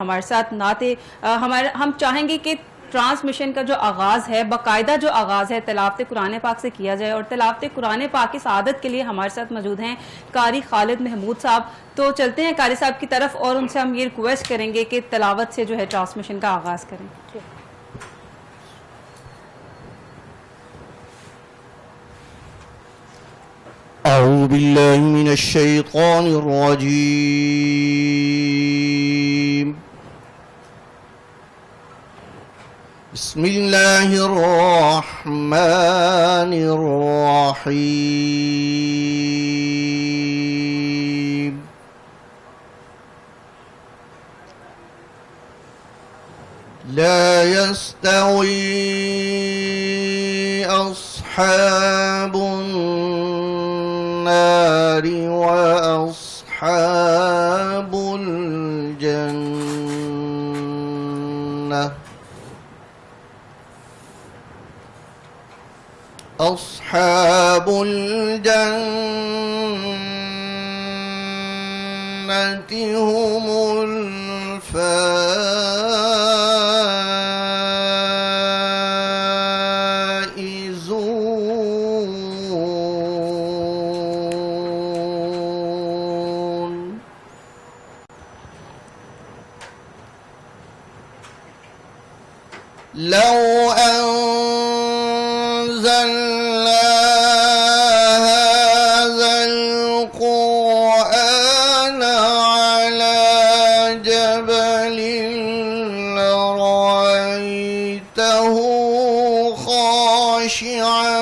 हमारे साथ नाते हमारे हम चाहेंगे कि ट्रांसमिशन का जो आगाज़ है, बाकायदा जो आगाज़ है तिलावत कुरान पाक से किया जाए। और तिलावत कुरान पाक की सआदत के लिए हमारे साथ मौजूद हैं कारी खालिद महमूद साहब। तो चलते हैं कारी साहब की तरफ और उनसे हम ये रिक्वेस्ट करेंगे कि तिलावत से जो है ट्रांसमिशन का आगाज़ करें। अऊज़ु बिल्लाहि मिनश शैतानिर रजीम। बिस्मिल्लाहिर रहमानिर रहीम। ला यस्तवी अस्हाबुन नारि व अस्हाबुल जन्नह। अस्हाबुल जन्नति हुमुल फाइज़ून। लौ أنزلنا هذا القرآن على جبل لرأيته خاشعا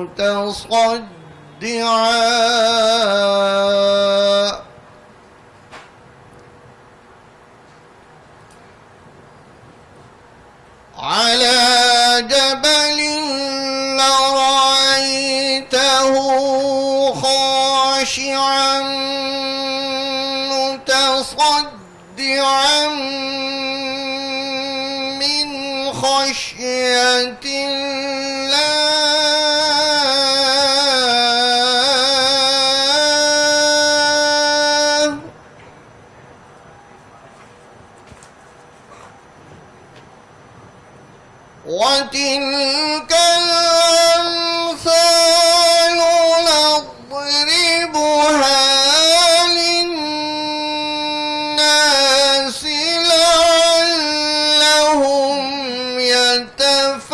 متصدعا على جبل لرأيته خاشعا متصدعا من خشية الله. وتلك الأمثال نضربها للناس لعلهم يتفكرون.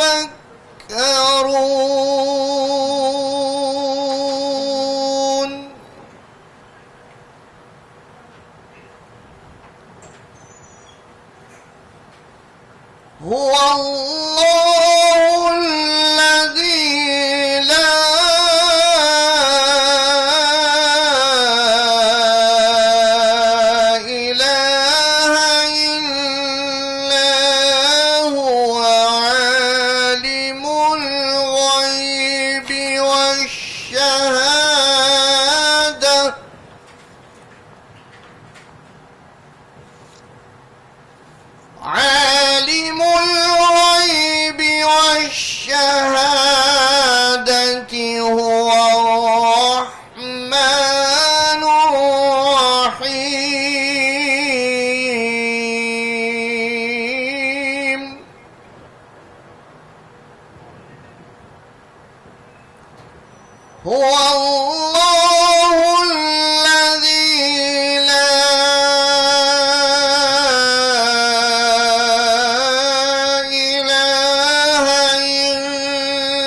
هو الله الذي لا إله إلا هو عالم الغيب والشهادة عالم الغيب والشهادة هو الرحمن الرحيم. هو الله الذي لا إله إلا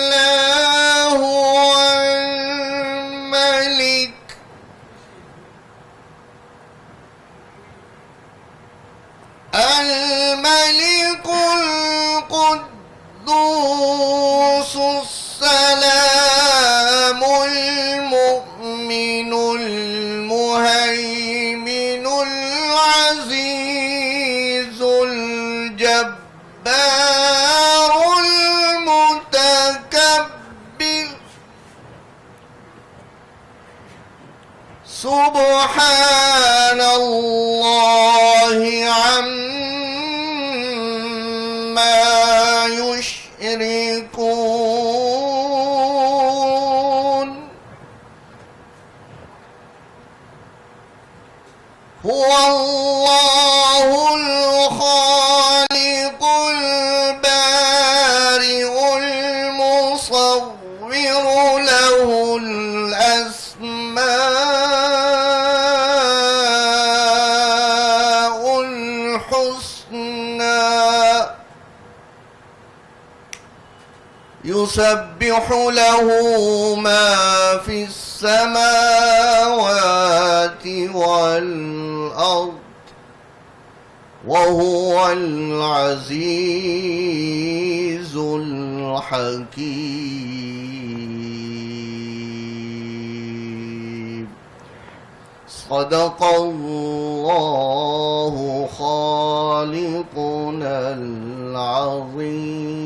هو الملك القدوس السلام المؤمن المهيمن العزيز الجبار المتكبر. سبحان الله عما يشركون. هو الله الخالق البارئ المصور له الأسماء الحسنى يسبح له ما في السماوات والأرض وهو العزيز الحكيم. صدق الله خالقنا العظيم.